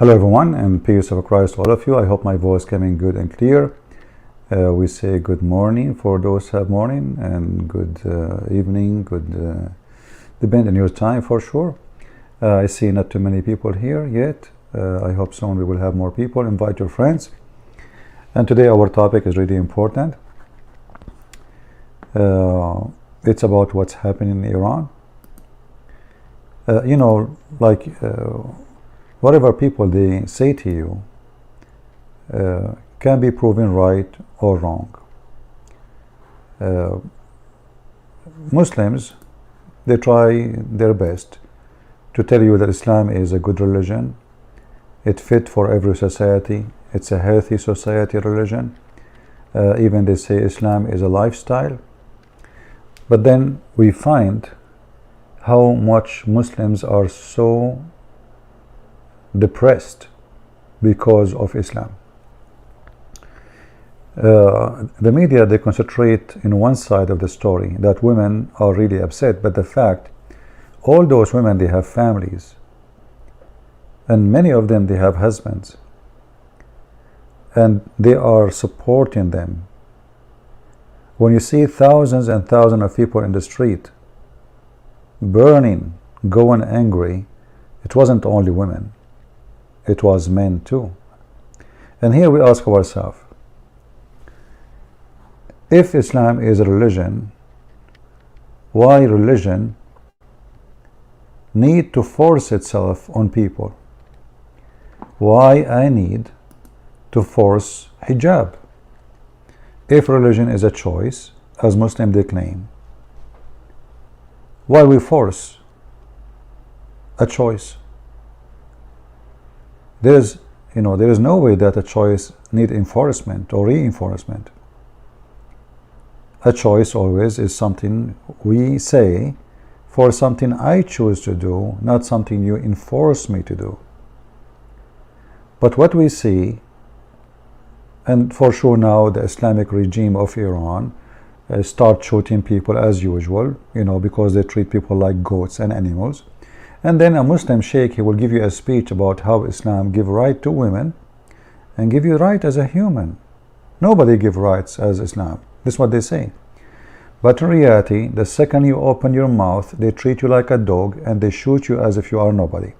Hello everyone, and peace of Christ to all of you. I hope my voice coming good and clear. We say good morning for those who have morning, and good evening, good depend on your time for sure. I see not too many people here yet. I hope soon we will have more people. Invite your friends. And today our topic is really important. It's about what's happening in Iran. Whatever people they say to you can be proven right or wrong. Muslims, they try their best to tell you that Islam is a good religion. It's fit for every society. It's a healthy society religion. Even they say Islam is a lifestyle. But then we find how much Muslims are so depressed because of Islam. The media, they concentrate in one side of the story, that women are really upset, but the fact, all those women, they have families, and many of them, they have husbands, and they are supporting them. When you see thousands and thousands of people in the street burning, going angry, it wasn't only women, it was men too. And here we ask ourselves, if Islam is a religion, why religion need to force itself on people? Why I need to force hijab? If religion is a choice, as Muslims they claim, why we force a choice? There is no way that a choice need enforcement or reinforcement. A choice always is something we say for something I choose to do, not something you enforce me to do. But what we see, and for sure now the Islamic regime of Iran start shooting people as usual, because they treat people like goats and animals. And then a Muslim sheikh, he will give you a speech about how Islam give right to women and give you right as a human. Nobody give rights as Islam. This is what they say. But in reality, the second you open your mouth, they treat you like a dog and they shoot you as if you are nobody.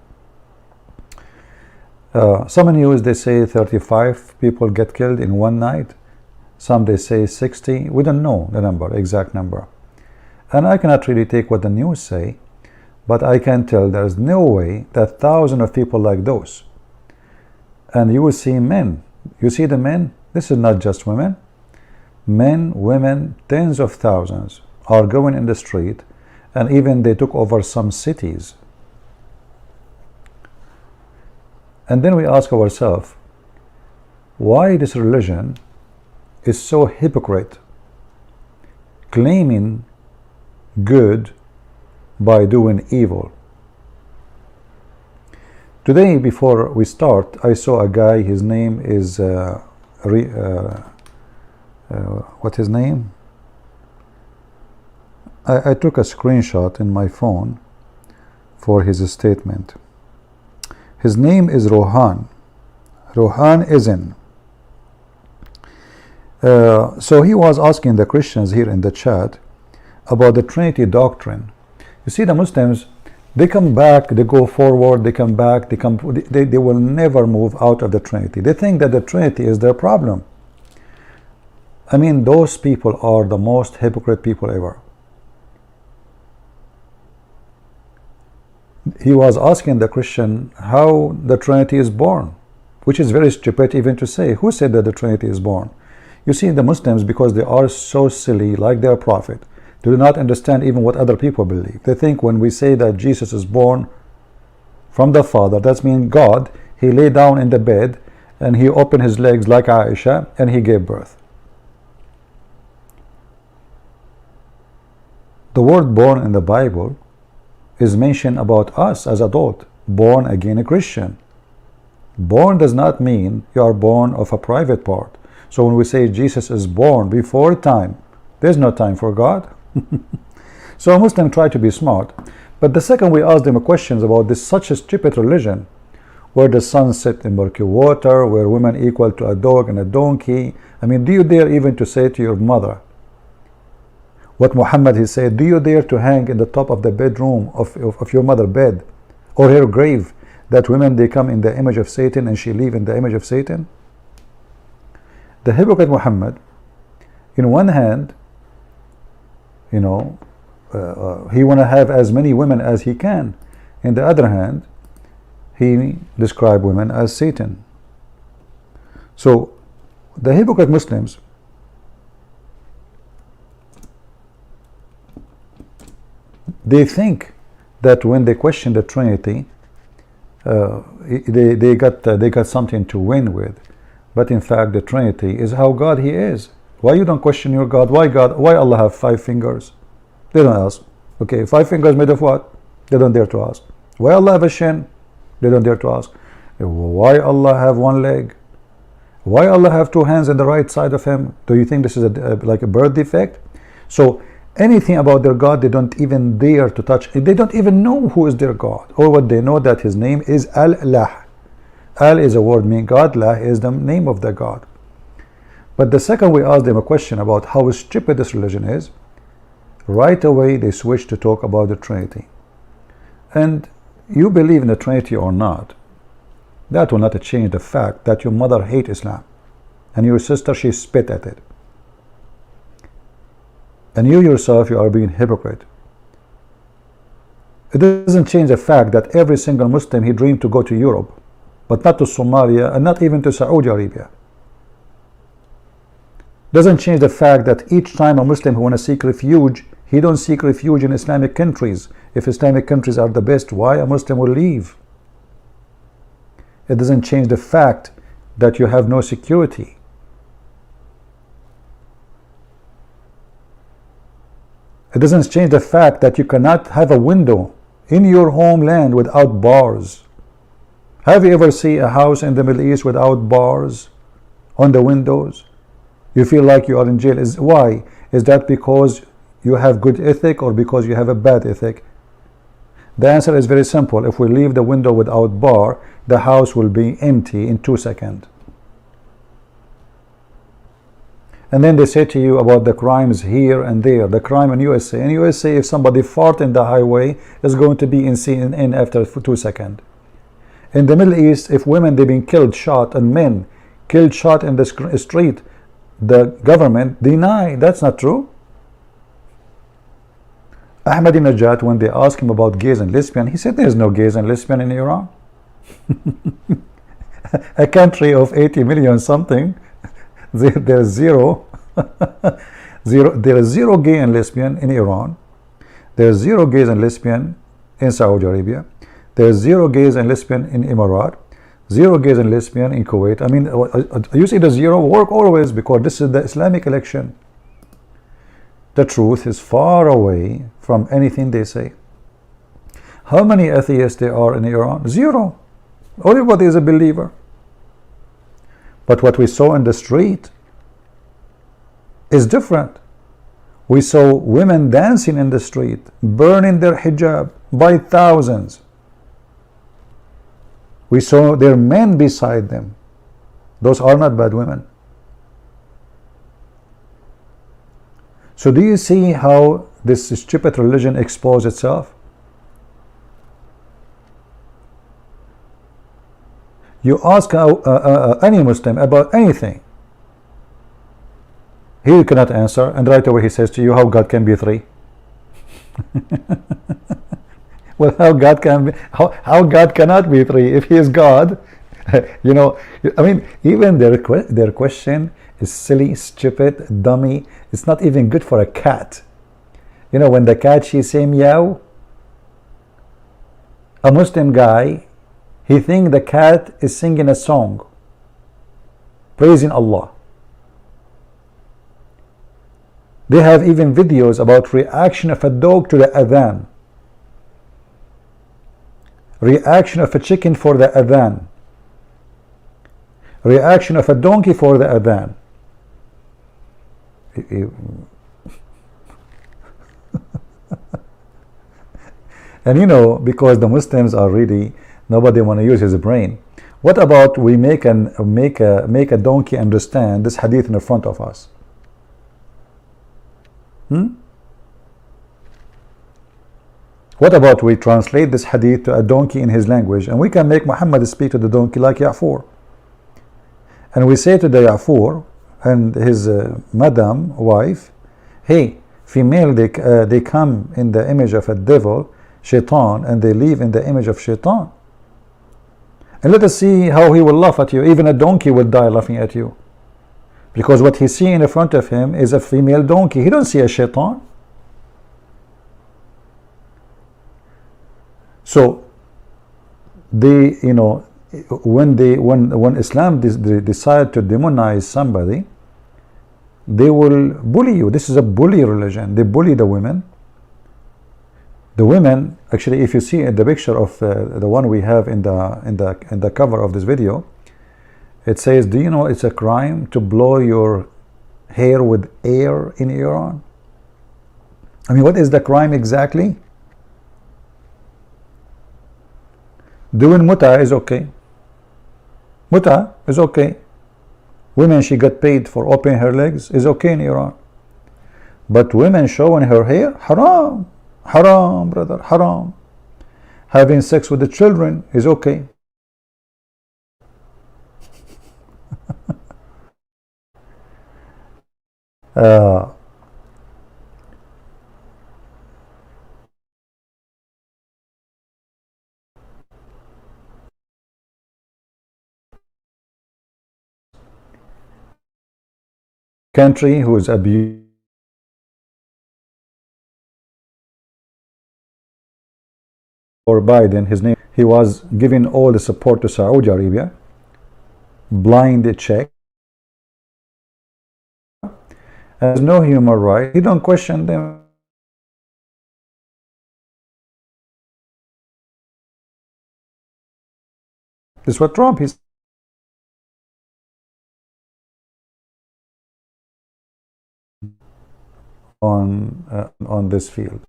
Some news, they say 35 people get killed in one night. Some they say 60. We don't know the number, exact number. And I cannot really take what the news say, but I can tell there is no way that thousands of people like those. And you will see men. You see the men? This is not just women. Men, women, tens of thousands are going in the street, and even they took over some cities. And then we ask ourselves, why this religion is so hypocrite, claiming good by doing evil. Today, before we start, I saw a guy, his name is what's his name? I took a screenshot in my phone for his statement. His name is Rohan Izin. So he was asking the Christians here in the chat about the Trinity doctrine. You see, the Muslims, they come back, they go forward, they come back, they will never move out of the Trinity. They think that the Trinity is their problem. I mean, those people are the most hypocrite people ever. He was asking the Christian how the Trinity is born, which is very stupid even to say. Who said that the Trinity is born? You see, the Muslims, because they are so silly, like their prophet, do not understand even what other people believe. They think when we say that Jesus is born from the Father, that means God, he lay down in the bed and he opened his legs like Aisha and he gave birth. The word born in the Bible is mentioned about us as adult, born again a Christian. Born does not mean you are born of a private part. So when we say Jesus is born before time, there's no time for God. So a Muslim try to be smart, but the second we ask them questions about this such a stupid religion, where the sun set in murky water, where women equal to a dog and a donkey. I mean, do you dare even to say to your mother what Muhammad he said? Do you dare to hang in the top of the bedroom of your mother bed or her grave that women they come in the image of Satan and she live in the image of Satan? The hypocrite Muhammad, in one hand, you know, he want to have as many women as he can. In the other hand, he described women as Satan. So the hypocrite Muslims, they think that when they question the Trinity, they got something to win with. But in fact, the Trinity is how God He is. Why you don't question your God? Why Allah have 5 fingers? They don't ask. Okay, 5 fingers made of what? They don't dare to ask. Why Allah have a shin? They don't dare to ask. Why Allah have 1 leg? Why Allah have 2 hands on the right side of Him? Do you think this is like a birth defect? So anything about their God, they don't even dare to touch. They don't even know who is their God. Or what they know that His name is Al-Lah. Al is a word meaning God. Lah is the name of the God. But the second we ask them a question about how stupid this religion is, right away they switch to talk about the Trinity. And you believe in the Trinity or not, that will not change the fact that your mother hates Islam and your sister, she spit at it. And you yourself, you are being hypocrite. It doesn't change the fact that every single Muslim, he dreamed to go to Europe, but not to Somalia and not even to Saudi Arabia. Doesn't change the fact that each time a Muslim who want to seek refuge, he don't seek refuge in Islamic countries. If Islamic countries are the best, why a Muslim will leave? It doesn't change the fact that you have no security. It doesn't change the fact that you cannot have a window in your homeland without bars. Have you ever seen a house in the Middle East without bars on the windows? You feel like you are in jail. Why? Is that because you have good ethic or because you have a bad ethic? The answer is very simple. If we leave the window without bar, the house will be empty in 2 seconds. And then they say to you about the crimes here and there. The crime in USA. In USA, if somebody fart in the highway, is going to be in CNN after 2 seconds. In the Middle East, if women they've been killed, shot, and men killed, shot in the street, the government deny that's not true. Ahmadinejad, when they asked him about gays and lesbian, he said there's no gays and lesbian in Iran. A country of 80 million something, there's zero there is zero gay and lesbian in Iran. There's 0 gays and lesbian in Saudi Arabia. There's 0 gays and lesbian in Emirates. 0 gays and lesbian in Kuwait. I mean, you see the 0 work always because this is the Islamic election. The truth is far away from anything they say. How many atheists there are in Iran? 0. Everybody is a believer. But what we saw in the street is different. We saw women dancing in the street, burning their hijab by thousands. We saw their men beside them. Those are not bad women. So do you see how this stupid religion exposed itself? You ask any Muslim about anything, he cannot answer, and right away he says to you how God can be 3. Well, how God cannot be 3 if He is God? You know, I mean, even their question is silly, stupid, dummy. It's not even good for a cat. You know, when the cat she say meow, a Muslim guy, he think the cat is singing a song, praising Allah. They have even videos about reaction of a dog to the adhan, reaction of a chicken for the adhan, reaction of a donkey for the adhan. And you know, because the Muslims are really Nobody want to use his brain. What about we make a donkey understand this hadith in the front of us? What about we translate this hadith to a donkey in his language, and we can make Muhammad speak to the donkey like Ya'fur. And we say to the Ya'fur and his madam, wife, hey, female, they come in the image of a devil, shaitan, and they live in the image of shaitan. And let us see how he will laugh at you. Even a donkey will die laughing at you. Because what he sees in front of him is a female donkey. He don't see a shaitan. So they, you know, when Islam decide to demonize somebody, they will bully you. This is a bully religion. They bully the women. The women, actually, if you see in the picture of the one we have in the cover of this video, it says, do you know it's a crime to blow your hair with air in Iran? I mean, what is the crime exactly? Doing muta is okay. Muta is okay. Women, she got paid for opening her legs, is okay in Iran. But women showing her hair, haram. Haram, brother, haram. Having sex with the children is okay. Country who is abused or Biden, his name, he was giving all the support to Saudi Arabia, blind check, has no human right. He don't question them. This is what Trump is on this field.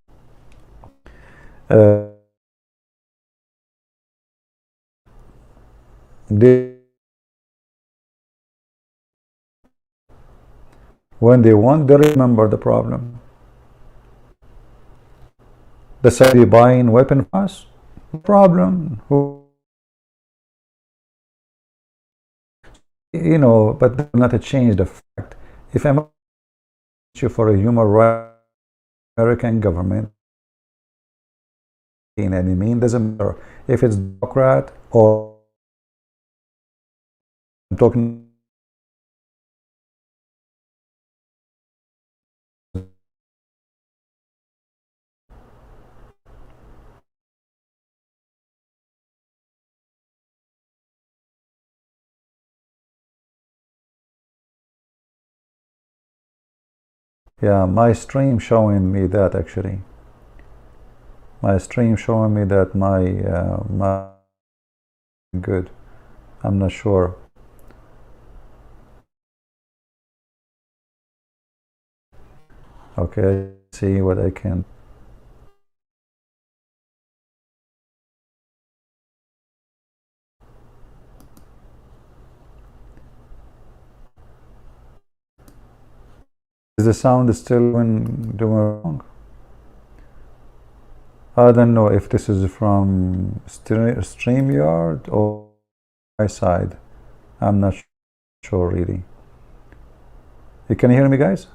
When they want, they remember the problem. The Saudi buying weapon for us, no problem. You know, but not to change the fact. If I'm for a human right, American government, in any mean, doesn't matter if it's Democrat or I'm talking. Yeah, my stream showing me that actually. My stream showing me that my good. I'm not sure. Okay, see what I can. Is the sound still doing wrong? I don't know if this is from StreamYard or my side. I'm not sure really. You can hear me, guys?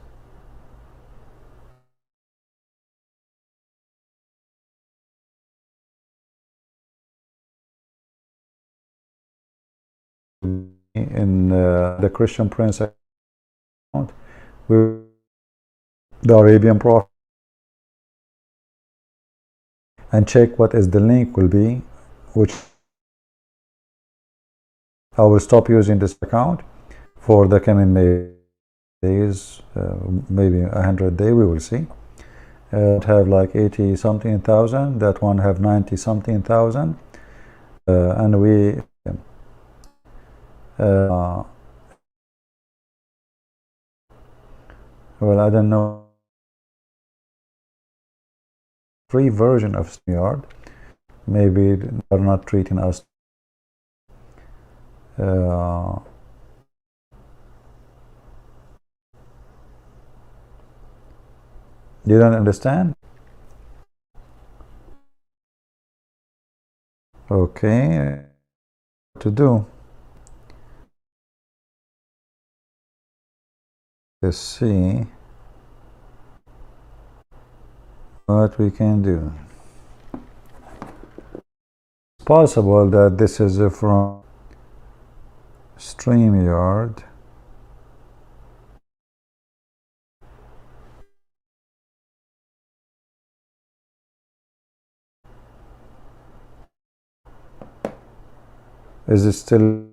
In the Christian Prince account with the Arabian Prophet and check what is the link will be, which I will stop using this account for the coming days, maybe 100 days, we will see. Have like 80 something thousand, that one have 90 something thousand, and we well, I don't know, free version of StreamYard, maybe they're not treating us. Uh, you don't understand? Okay, what to do? Let's see what we can do. It's possible that this is from StreamYard. Is it still?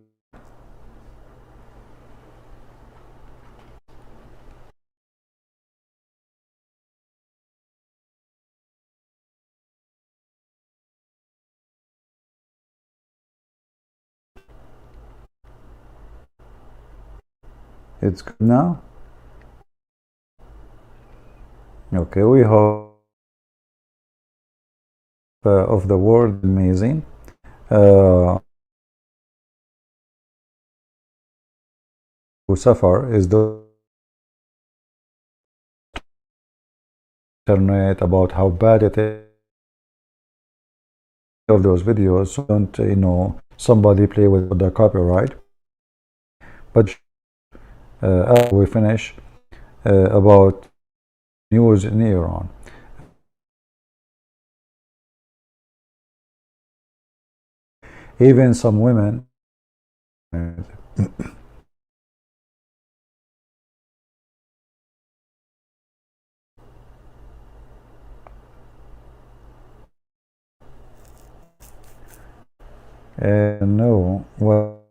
It's good now? Okay, we hope of the world amazing. Who suffer is the internet about how bad it is of those videos. So don't somebody play with the copyright. But after we finish about news in Iran. Even some women know what.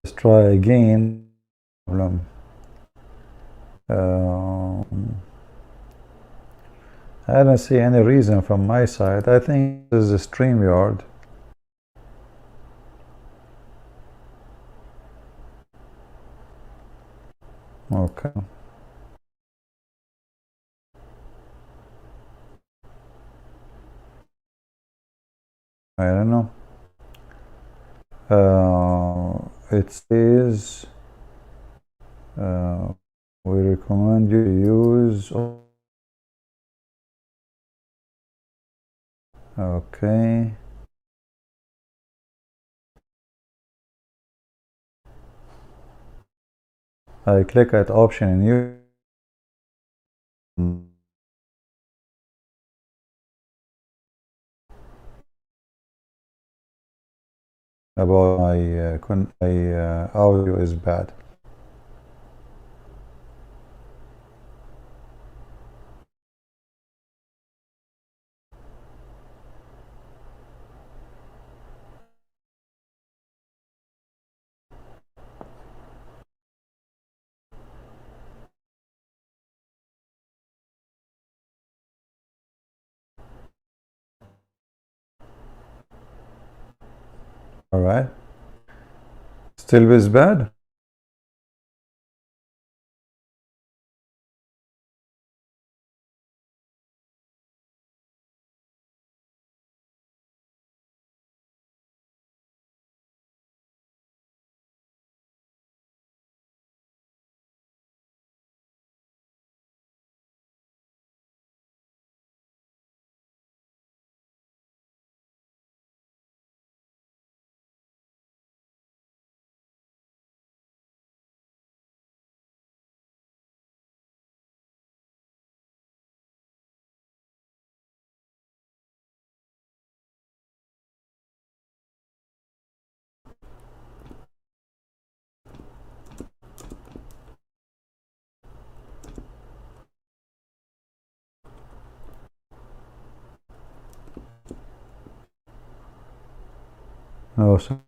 Let's try again. Problem. I don't see any reason from my side. I think this is a StreamYard. Okay. I don't know. It says we recommend you to use. Okay. I click at option and use about my audio is bad. All right. Still is bad. No. So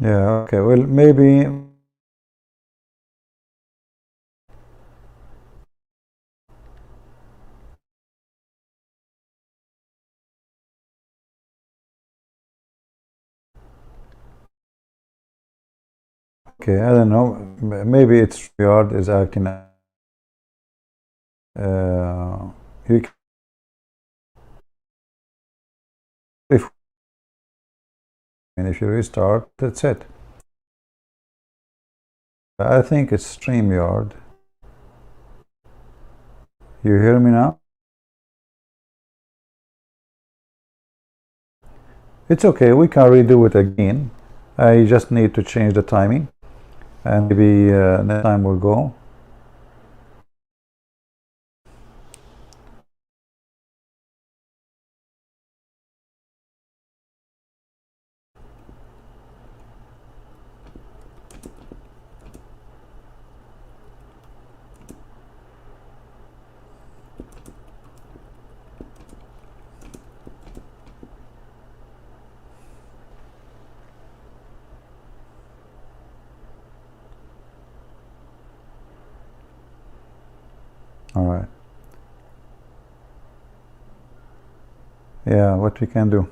Yeah, okay, well, maybe. Okay, I don't know. Maybe it's yard is acting. You can, if you restart, that's it. I think it's StreamYard. You hear me now? It's okay. We can redo it again. I just need to change the timing, and maybe next time we'll go. All right. Yeah, what we can do.